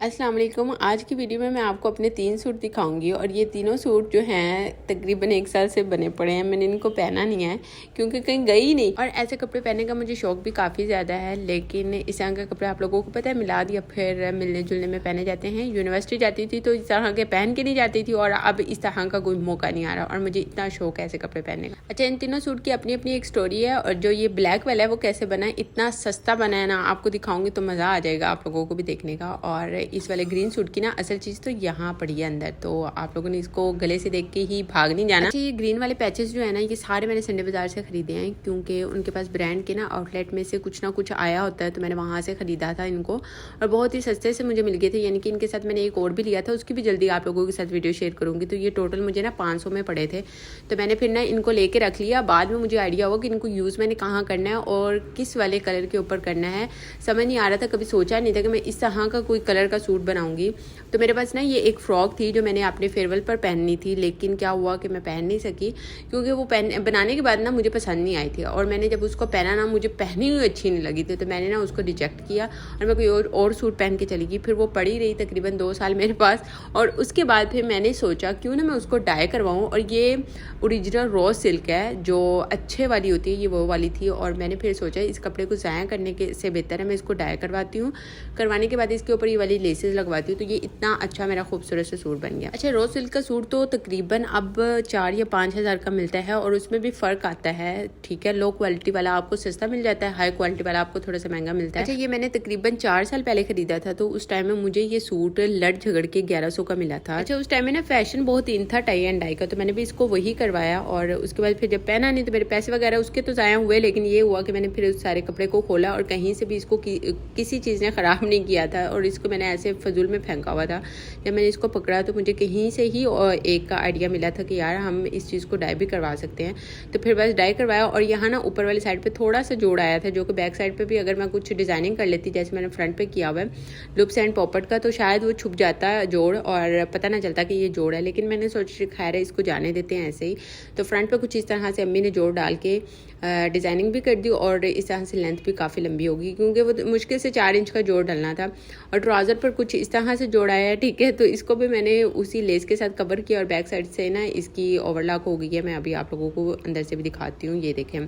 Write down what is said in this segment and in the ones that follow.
अस्सलाम वालेकुम। आज की वीडियो में मैं आपको अपने 3 सूट दिखाऊंगी और ये तीनों सूट जो हैं तकरीबन 1 साल से बने पड़े हैं। मैंने इनको पहना नहीं है क्योंकि कहीं गई ही नहीं, और ऐसे कपड़े पहनने का मुझे शौक भी काफ़ी ज़्यादा है। लेकिन इस तरह के कपड़े आप लोगों को पता है मिलाद या फिर मिलने जुलने में पहने जाते हैं। यूनिवर्सिटी जाती थी तो इस तरह के पहन के नहीं जाती थी, और अब इस तरह का कोई मौका नहीं आ रहा और मुझे इतना शौक है ऐसे कपड़े पहनने का। अच्छा, इन तीनों सूट की अपनी अपनी एक स्टोरी है, और जो ये ब्लैक वाला है वो कैसे बना है, इतना सस्ता बना है ना, आपको दिखाऊंगी तो मज़ा आ जाएगा आप लोगों को भी देखने का। और इस वाले ग्रीन सूट की ना असल चीज़ तो यहाँ पड़ी है अंदर, तो आप लोगों ने इसको गले से देख के ही भाग नहीं जाना। अच्छा, ये ग्रीन वाले पैचेस जो है ना, ये सारे मैंने संडे बाजार से खरीदे हैं क्योंकि उनके पास ब्रांड के ना आउटलेट में से कुछ ना कुछ आया होता है, तो मैंने वहाँ से ख़रीदा था इनको, और बहुत ही सस्ते से मुझे मिल गए थे। यानी कि इनके साथ मैंने एक और भी लिया था, उसकी भी जल्दी आप लोगों के साथ वीडियो शेयर करूँगी। तो ये टोटल मुझे ना 500 में पड़े थे, तो मैंने फिर ना इनको लेके रख लिया। बाद में मुझे आइडिया हुआ कि इनको यूज़ मैंने कहाँ करना है और किस वाले कलर के ऊपर करना है, समझ नहीं आ रहा था। कभी सोचा नहीं था कि मैं इस तरह का कोई कलर का सूट बनाऊंगी। तो मेरे पास ना ये एक फ़्रॉक थी जो मैंने अपने फेयरवेल पर पहननी थी, लेकिन क्या हुआ कि मैं पहन नहीं सकी क्योंकि वो बनाने के बाद ना मुझे पसंद नहीं आई थी, और मैंने जब उसको पहना ना मुझे पहनी हुई अच्छी नहीं लगी थी, तो मैंने ना उसको रिजेक्ट किया और मैं कोई और सूट पहन के चली गई। फिर वो पड़ी रही तकरीबन 2 साल मेरे पास, और उसके बाद फिर मैंने सोचा क्यों ना मैं उसको डाई करवाऊँ। और ये ओरिजिनल रॉ सिल्क है जो अच्छे वाली होती है, ये वो वाली थी। और मैंने फिर सोचा इस कपड़े को ज़ाया करने के से बेहतर है मैं इसको डाई करवाती हूँ। करवाने के बाद इसके ऊपर ये वाली लेसेस लगवाती हूँ, तो ये इतना अच्छा मेरा खूबसूरत से सूट बन गया। अच्छा, रॉ सिल्क का सूट तो तकरीबन अब 4 या 5 हज़ार का मिलता है, और उसमें भी फ़र्क आता है। ठीक है, लो क्वालिटी वाला आपको सस्ता मिल जाता है, हाई क्वालिटी वाला आपको थोड़ा सा महंगा मिलता है। अच्छा, ये मैंने तकरीबन 4 साल पहले खरीदा था, तो उस टाइम में मुझे ये सूट लड़ झगड़ के 1100 का मिला था। अच्छा, उस टाइम में ना फैशन बहुत इन था टाई एंड डाई का, तो मैंने भी इसको वही करवाया, और उसके बाद फिर जब पहना नहीं तो मेरे पैसे वगैरह उसके तो ज़ाया हुए। लेकिन ये हुआ कि मैंने फिर उस सारे कपड़े को खोला और कहीं से भी इसको किसी चीज़ ने ख़राब नहीं किया था, और इसको मैंने ऐसे फजूल में फेंका हुआ था। जब मैंने इसको पकड़ा तो मुझे कहीं से ही एक का आइडिया मिला था कि यार हम इस चीज़ को डाई भी करवा सकते हैं, तो फिर बस डाई करवाया। और यहाँ ना ऊपर वाली साइड पे थोड़ा सा जोड़ आया था, जो कि बैक साइड पे भी अगर मैं कुछ डिज़ाइनिंग कर लेती जैसे मैंने फ्रंट पे किया हुआ है लूप्स एंड पॉपट का, तो शायद वो छुप जाता जोड़ और पता ना चलता कि ये जोड़ है। लेकिन मैंने सोचा खैर है इसको जाने देते हैं ऐसे ही। तो फ्रंट पे कुछ इस तरह से अम्मी ने जोड़ डाल के डिज़ाइनिंग भी कर दी, और इस तरह से लेंथ भी काफ़ी लंबी होगी क्योंकि वो मुश्किल से 4 इंच का जोड़ डालना था। और ट्राउज़र पर कुछ इस तरह से जोड़ आया है, ठीक है, तो इसको भी मैंने उसी लेस के साथ कवर किया, और बैक साइड से ना इसकी ओवरलॉक हो गई है। मैं अभी आप लोगों को अंदर से भी दिखाती हूँ, ये देखें।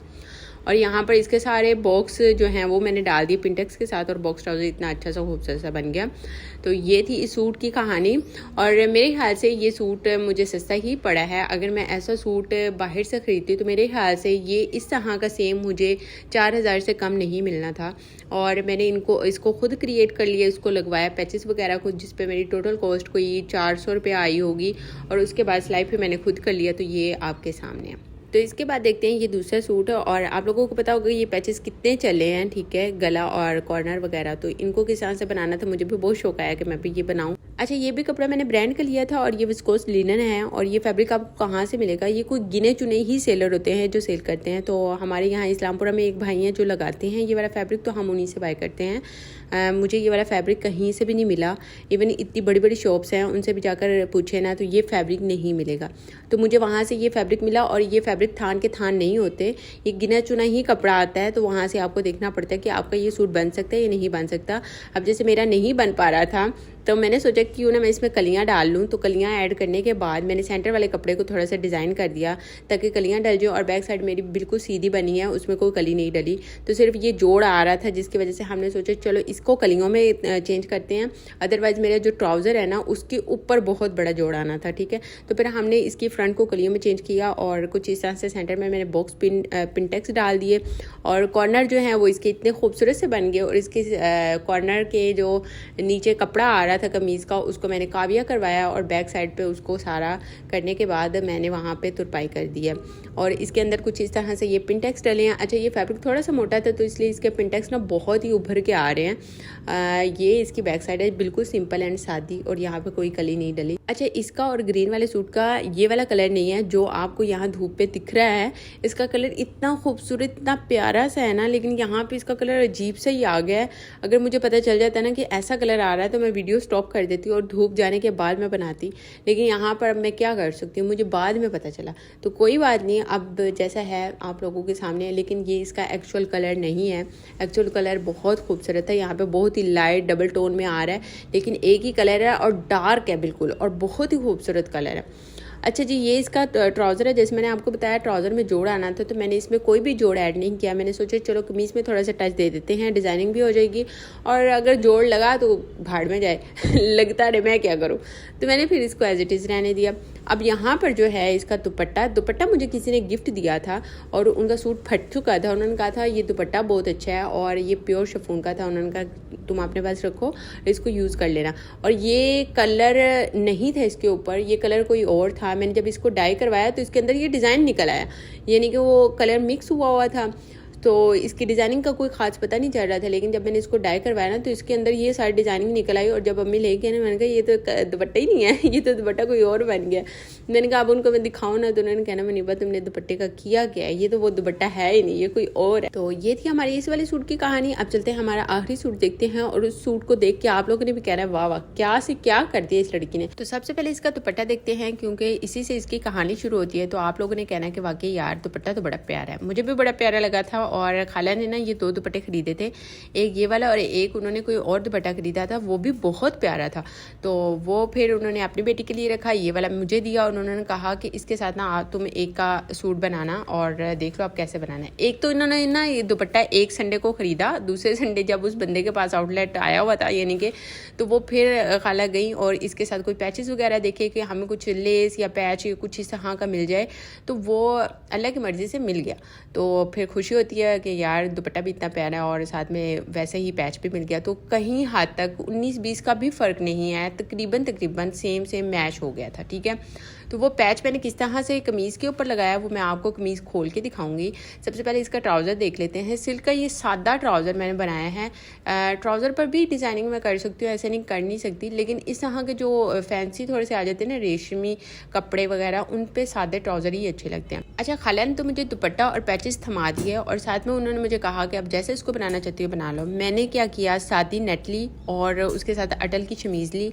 और यहाँ पर इसके सारे बॉक्स जो हैं वो मैंने डाल दिए पिंटेक्स के साथ, और बॉक्स ट्राउज़र इतना अच्छा सा खूबसूरत सा बन गया। तो ये थी इस सूट की कहानी, और मेरे ख्याल से ये सूट मुझे सस्ता ही पड़ा है। अगर मैं ऐसा सूट बाहर से ख़रीदती तो मेरे ख्याल से ये इस तरह का सेम मुझे 4000 से कम नहीं मिलना था। और मैंने इसको खुद क्रिएट कर लिया, इसको लगवाया पैचेस वगैरह खुद, जिस पे मेरी टोटल कॉस्ट कोई 400 रुपये आई होगी, और उसके बाद सिलाई फिर मैंने खुद कर लिया। तो ये आपके सामने है। तो इसके बाद देखते हैं ये दूसरा सूट है, और आप लोगों को पता होगा ये पैचेस कितने चले हैं, ठीक है, गला और कॉर्नर वगैरह। तो इनको किस तरह से बनाना था, मुझे भी बहुत शौक आया कि मैं भी ये बनाऊं। अच्छा, ये भी कपड़ा मैंने ब्रांड का लिया था, और ये विस्कोस लिनन है, और ये फैब्रिक आपको कहाँ से मिलेगा, ये कोई गिने चुने ही सेलर होते हैं जो सेल करते हैं। तो हमारे यहाँ इस्लामपुरा में एक भाई हैं जो लगाते हैं ये वाला फैब्रिक, तो हम उन्हीं से बाय करते हैं। मुझे ये वाला फैब्रिक कहीं से भी नहीं मिला, इवन इतनी बड़ी बड़ी शॉप्स हैं उनसे भी जाकर पूछे ना तो ये फैब्रिक नहीं मिलेगा। तो मुझे वहाँ से ये फैब्रिक मिला, और ये फैब्रिक थान के थान नहीं होते, ये गिना चुना ही कपड़ा आता है। तो वहाँ से आपको देखना पड़ता है कि आपका ये सूट बन सकता है या नहीं बन सकता। अब जैसे मेरा नहीं बन पा रहा था, तो मैंने सोचा क्यों ना मैं इसमें कलियां डाल लूँ। तो कलियां ऐड करने के बाद मैंने सेंटर वाले कपड़े को थोड़ा सा डिज़ाइन कर दिया ताकि कलियां डल जाए, और बैक साइड मेरी बिल्कुल सीधी बनी है, उसमें कोई कली नहीं डली। तो सिर्फ ये जोड़ आ रहा था, जिसकी वजह से हमने सोचा चलो इसको कलियों में चेंज करते हैं। अदरवाइज़ मेरा जो ट्राउज़र है ना उसके ऊपर बहुत बड़ा जोड़ आना था, ठीक है। तो फिर हमने इसकी फ्रंट को कलियों में चेंज किया, और कुछ इस तरह से सेंटर में मैंने बॉक्स पिनटेक्स डाल दिए, और कॉर्नर जो है वो इसके इतने खूबसूरत से बन गए। और इसके कॉर्नर के जो नीचे कपड़ा आ रहा था कमीज़ का, उसको मैंने काविया करवाया, और बैक साइड पे उसको सारा करने के बाद मैंने वहाँ पे तुरपाई कर दी है। और इसके अंदर कुछ इस तरह से ये पिनटेक्स डले हैं। अच्छा, ये फैब्रिक थोड़ा सा मोटा था तो इसलिए इसके पिनटेक्स ना बहुत ही उभर के आ रहे हैं। ये इसकी बैक साइड है, बिल्कुल सिंपल एंड सादी, और यहाँ पे कोई कली नहीं डली। अच्छा, इसका और ग्रीन वाले सूट का ये वाला कलर नहीं है जो आपको यहाँ धूप पे दिख रहा है। इसका कलर इतना खूबसूरत, इतना प्यारा सा है ना, लेकिन यहाँ पे इसका कलर अजीब सा ही आ गया है। अगर मुझे पता चल जाता है ना कि ऐसा कलर आ रहा है तो मैं वीडियो स्टॉप कर देती और धूप जाने के बाद मैं बनाती, लेकिन यहाँ पर अब मैं क्या कर सकती हूँ, मुझे बाद में पता चला। तो कोई बात नहीं, अब जैसा है आप लोगों के सामने है, लेकिन ये इसका एक्चुअल कलर नहीं है। एक्चुअल कलर बहुत खूबसूरत है, यहाँ पे बहुत ही लाइट डबल टोन में आ रहा है, लेकिन एक ही कलर है और डार्क है बिल्कुल, और बहुत ही खूबसूरत कलर है। अच्छा जी, ये इसका ट्राउज़र है। जैसे मैंने आपको बताया ट्राउज़र में जोड़ आना था, तो मैंने इसमें कोई भी जोड़ ऐड नहीं किया। मैंने सोचा चलो कमीज़ में थोड़ा सा टच दे देते हैं, डिज़ाइनिंग भी हो जाएगी, और अगर जोड़ लगा तो भाड़ में जाए लगता रहे, मैं क्या करूँ। तो मैंने फिर इसको एज इट इज़ रहने दिया। अब यहाँ पर जो है इसका दुपट्टा मुझे किसी ने गिफ्ट दिया था और उनका सूट फट चुका था। उन्होंने कहा था ये दुपट्टा बहुत अच्छा है और ये प्योर शिफॉन का था। उन्होंने कहा तुम अपने पास रखो, इसको यूज़ कर लेना। और ये कलर नहीं था इसके ऊपर, ये कलर कोई और था। मैंने जब इसको डाई करवाया तो इसके अंदर ये डिज़ाइन निकल आया, यानी कि वो कलर मिक्स हुआ था। तो इसकी डिज़ाइनिंग का कोई खास पता नहीं चल रहा था, लेकिन जब मैंने इसको डाई करवाया ना तो इसके अंदर ये सारी डिज़ाइनिंग निकल आई। और जब अम्मी लेके ना, मैंने कहा ये तो दुपट्टा ही नहीं है, ये तो दुपट्टा कोई और बन गया। मैंने कहा अब उनको मैं दिखाऊँ ना, तो उन्होंने कहना मनीबा तुमने दुपट्टे का किया क्या है, ये तो वो दुपट्टा है ही नहीं, ये कोई और है। तो ये थी हमारी इस वाले सूट की कहानी। अब चलते हैं हमारा आखिरी सूट देखते हैं, और उस सूट को देख के आप लोगों ने भी कहना है वाह वाह क्या से क्या कर दिया इस लड़की ने। तो सबसे पहले इसका दुपट्टा देखते हैं, क्योंकि इसी से इसकी कहानी शुरू होती है। तो आप लोगों ने कहना है कि वाकई यार दुपट्टा तो बड़ा प्यारा है, मुझे भी बड़ा प्यारा लगा था। और खाला ने ये 2 दुपट्टे खरीदे थे, एक ये वाला और एक उन्होंने कोई और दुपट्टा खरीदा था, वो भी बहुत प्यारा था। तो वो फिर उन्होंने अपनी बेटी के लिए रखा, ये वाला मुझे दिया। उन्होंने कहा कि इसके साथ ना तुम एक का सूट बनाना और देख लो आप कैसे बनाना है। एक तो इन्होंने ना ये दुपट्टा एक संडे को खरीदा, दूसरे संडे जब उस बंदे के पास आउटलेट आया हुआ था यानी कि, तो वो फिर खाला गई और इसके साथ कोई पैचेस वगैरह देखे कि हमें कुछ लेस या पैच कुछ इस तरह का मिल जाए, तो वो अल्लाह की मर्ज़ी से मिल गया। तो फिर खुशी होती है कि यार दुपट्टा भी इतना प्यारा है और साथ में वैसे ही पैच भी मिल गया। तो कहीं हद तक 19-20 का भी फ़र्क नहीं है, तकरीबन सेम मैच हो गया था। ठीक है, तो वो पैच मैंने किस तरह से कमीज़ के ऊपर लगाया वो मैं आपको कमीज़ खोल के दिखाऊंगी। सबसे पहले इसका ट्राउज़र देख लेते हैं। सिल्क का ये सादा ट्राउज़र मैंने बनाया है। ट्राउज़र पर भी डिज़ाइनिंग मैं कर सकती हूँ, ऐसे नहीं कर नहीं सकती, लेकिन इस तरह के जो फैंसी थोड़े से आ जाते हैं ना रेशमी कपड़े वगैरह, उन पे सादे ट्राउज़र ही अच्छे लगते हैं। अच्छा, खाला ने तो मुझे दुपट्टा और पैचेस थमा दिए और साथ में उन्होंने मुझे कहा कि अब जैसे इसको बनाना चाहती हो बना लो। मैंने क्या किया, सादी नेट ली और उसके साथ अटल की शमीज़ ली।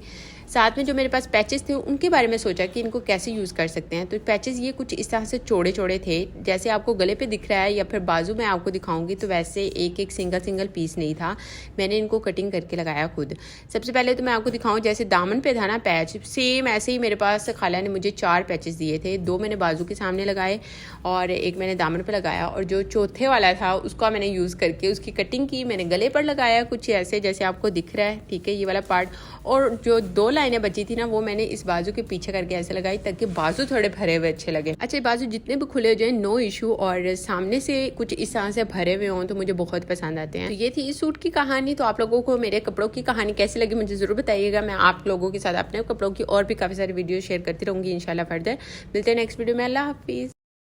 साथ में जो मेरे पास पैचेस थे उनके बारे में सोचा कि इनको कैसे यूज़ कर सकते हैं। तो पैचेस ये कुछ इस तरह से चौड़े थे, जैसे आपको गले पे दिख रहा है या फिर बाजू में आपको दिखाऊंगी, तो वैसे एक सिंगल पीस नहीं था। मैंने इनको कटिंग करके लगाया खुद। सबसे पहले तो मैं आपको दिखाऊं, जैसे दामन पे था ना पैच, सेम ऐसे ही मेरे पास खाला ने मुझे 4 पैचेस दिए थे। 2 मैंने बाजू के सामने लगाए और एक मैंने दामन पे लगाया, और जो चौथे वाला था उसका मैंने यूज़ करके उसकी कटिंग की। मैंने गले पर लगाया कुछ ऐसे जैसे आपको दिख रहा है, ठीक है, ये वाला पार्ट। और जो 2 लाइनें बची थी ना वो मैंने इस बाजू के पीछे करके ऐसे लगाई ताकि बाजू थोड़े भरे हुए अच्छे लगे। अच्छा, बाजू जितने भी खुले हो जाए नो इशू, और सामने से कुछ इस तरह से भरे हुए हों तो मुझे बहुत पसंद आते हैं। तो ये थी इस सूट की कहानी। तो आप लोगों को मेरे कपड़ों की कहानी कैसी लगी मुझे ज़रूर बताइएगा। मैं आप लोगों के साथ अपने कपड़ों की और भी काफ़ी सारी वीडियो शेयर करती रहूँगी इंशाल्लाह फर्दर। मिलते हैं नेक्स्ट वीडियो में। अल्लाह हाफिज़।